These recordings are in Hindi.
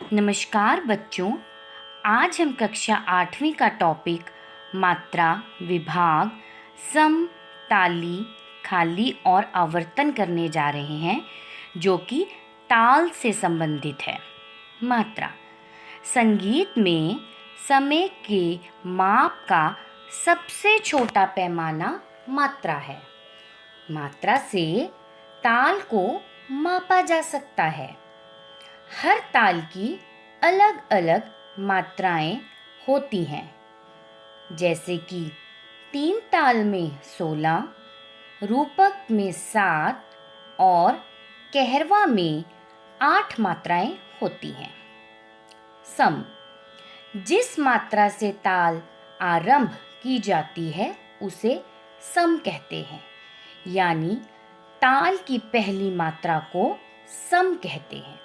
नमस्कार बच्चों, आज हम कक्षा 8वीं का टॉपिक मात्रा, विभाग, सम, ताली, खाली और आवर्तन करने जा रहे हैं, जो कि ताल से संबंधित है। मात्रा संगीत में समय के माप का सबसे छोटा पैमाना मात्रा है। मात्रा से ताल को मापा जा सकता है। हर ताल की अलग अलग मात्राएं होती हैं, जैसे कि 3 ताल में 16, रूपक में 7 और कहरवा में 8 मात्राएं होती हैं। सम जिस मात्रा से ताल आरंभ की जाती है उसे सम कहते हैं, यानी ताल की पहली मात्रा को सम कहते हैं।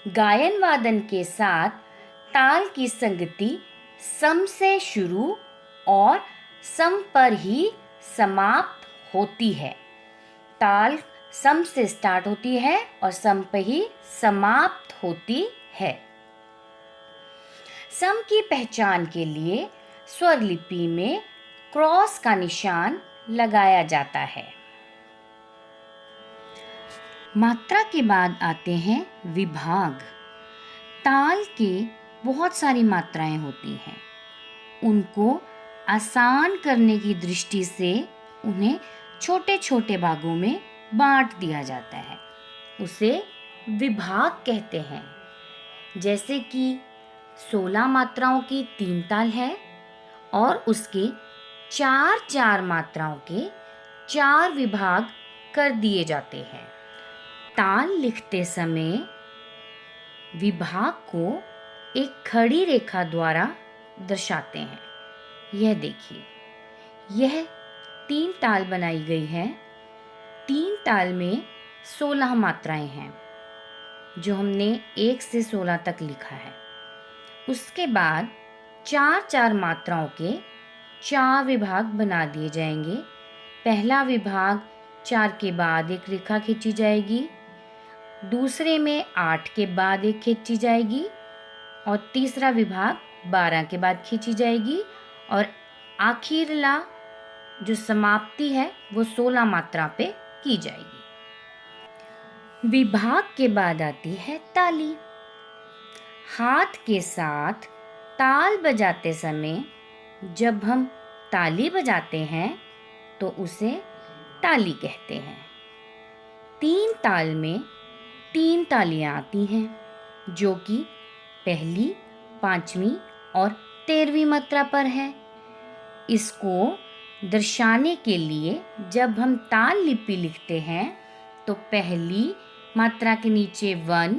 गायन वादन के साथ ताल की संगति सम से शुरू और सम पर ही समाप्त होती है। ताल सम से स्टार्ट होती है और सम पर ही समाप्त होती है। सम की पहचान के लिए स्वर लिपि में क्रॉस का निशान लगाया जाता है। मात्रा के बाद आते हैं विभाग। ताल के बहुत सारी मात्राएं होती हैं। उनको आसान करने की दृष्टि से उन्हें छोटे छोटे भागों में बांट दिया जाता है। उसे विभाग कहते हैं। जैसे कि 16 मात्राओं की 3 ताल है और उसके 4 मात्राओं के 4 विभाग कर दिए जाते हैं। ताल लिखते समय विभाग को एक खड़ी रेखा द्वारा दर्शाते हैं। यह देखिए, यह 3 ताल बनाई गई है। 3 ताल में 16 मात्राएं हैं, जो हमने 1 से 16 तक लिखा है। उसके बाद 4 मात्राओं के 4 विभाग बना दिए जाएंगे। पहला विभाग 4 के बाद एक रेखा खींची जाएगी, दूसरे में 8 के बाद एक खींची जाएगी और तीसरा विभाग 12 के बाद खींची जाएगी और आखिरला जो समाप्ति है वो 16 मात्रा पे की जाएगी। विभाग के बाद आती है ताली। हाथ के साथ ताल बजाते समय जब हम ताली बजाते हैं तो उसे ताली कहते हैं। 3 ताल में 3 तालियां आती हैं, जो कि पहली, 5वीं और 13वीं मात्रा पर है। इसको दर्शाने के लिए जब हम ताल लिपि लिखते हैं तो पहली मात्रा के नीचे 1,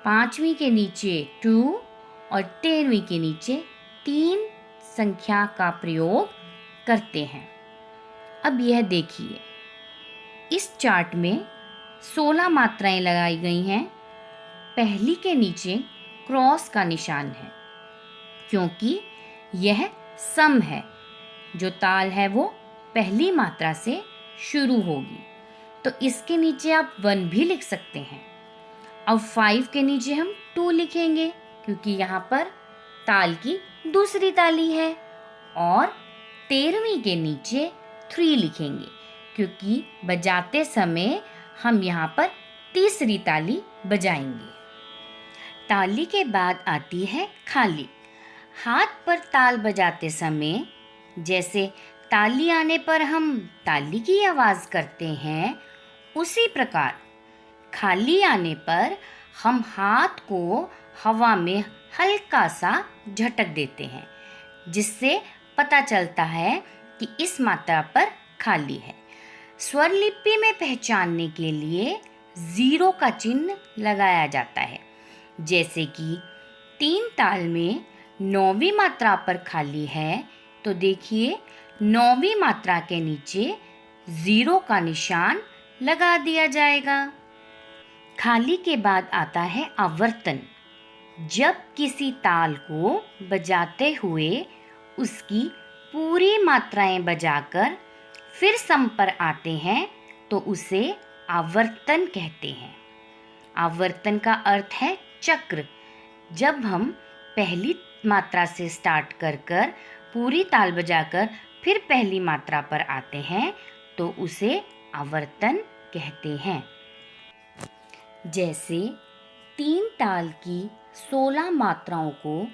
5वीं के नीचे 2 और 13वीं के नीचे 3 संख्या का प्रयोग करते हैं। अब यह देखिए, इस चार्ट में 16 मात्राएं लगाई गई हैं। पहली के नीचे क्रॉस का निशान है, क्योंकि यह सम है। जो ताल है वो पहली मात्रा से शुरू होगी, तो इसके नीचे आप 1 भी लिख सकते हैं। अब 5 के नीचे हम 2 लिखेंगे, क्योंकि यहाँ पर ताल की दूसरी ताली है, और 13वीं के नीचे 3 लिखेंगे, क्योंकि बजाते समय हम यहाँ पर तीसरी ताली बजाएंगे। ताली के बाद आती है खाली। हाथ पर ताल बजाते समय जैसे ताली आने पर हम ताली की आवाज़ करते हैं, उसी प्रकार खाली आने पर हम हाथ को हवा में हल्का सा झटक देते हैं, जिससे पता चलता है कि इस मात्रा पर खाली है। स्वर लिपि में पहचानने के लिए 0 का चिन्ह लगाया जाता है। जैसे कि 3 ताल में 9वीं मात्रा पर खाली है, तो देखिए 9वीं मात्रा के नीचे 0 का निशान लगा दिया जाएगा। खाली के बाद आता है आवर्तन। जब किसी ताल को बजाते हुए उसकी पूरी मात्राएं बजाकर फिर सम पर आते हैं तो उसे आवर्तन कहते हैं। आवर्तन का अर्थ है चक्र, जब हम पहली मात्रा से स्टार्ट कर कर पूरी ताल बजाकर फिर पहली मात्रा पर आते हैं तो उसे आवर्तन कहते हैं। जैसे 3 ताल की 16 मात्राओं को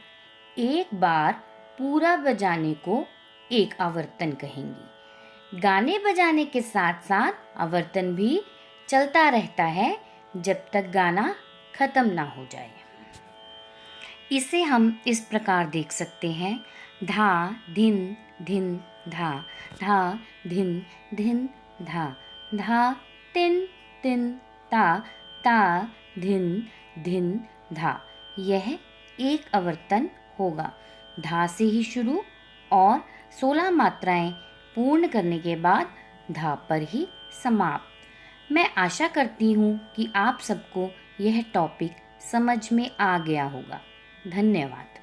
एक बार पूरा बजाने को एक आवर्तन कहेंगे। गाने बजाने के साथ साथ आवर्तन भी चलता रहता है जब तक गाना खत्म ना हो जाए। इसे हम इस प्रकार देख सकते हैं, धा धिन धिन धा, धा धिन धिन धा, धा तिन तिन ता, ता धिन धिन धा। यह एक आवर्तन होगा। धा से ही शुरू और 16 मात्राएं पूर्ण करने के बाद धा पर ही समाप्त। मैं आशा करती हूँ कि आप सबको यह टॉपिक समझ में आ गया होगा। धन्यवाद।